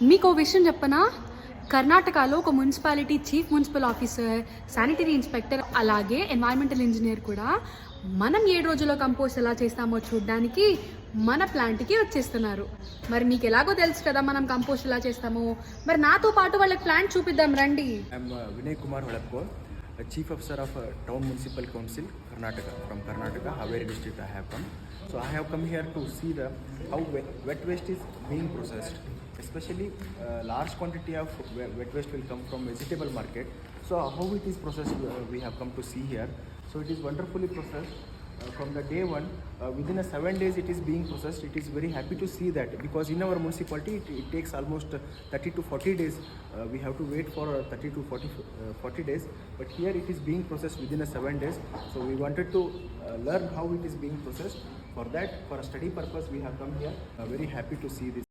మీకు ఓ విషయం చెప్పనా, కర్ణాటకలో ఒక municipality chief municipal officer, sanitary inspector, అలాగే ఎన్వైరన్మెంటల్ ఇంజనీర్ కూడా మనం 7 రోజుల్లో కంపోస్ట్ ఎలా చేస్తామో చూడడానికి మన ప్లాంట్కి వచ్చేస్తున్నారు. మరి మీకు ఎలాగో తెలుసు కదా మనం కంపోస్ట్ ఎలా చేస్తామో, మరి నాతో పాటు వాళ్ళకి ప్లాంట్ చూపిద్దాం రండి. I'm Vinay Kumar Valapkor, Chief Officer of Town Municipal Council, Karnataka. From Karnataka, Haveri district I have come. So I have come here to see how wet waste is being processed. Especially large quantity of wet waste will come from vegetable market. So how it is processed we have come to see here. So it is wonderfully processed. From the day one, within 7 days it is being processed. It is very happy to see that, because in our municipality it takes almost 30 to 40 days. We have to wait for 30 to 40 days, but here it is being processed within 7 days. So we wanted to learn how it is being processed. For that, for a study purpose, we have come here. Very happy to see this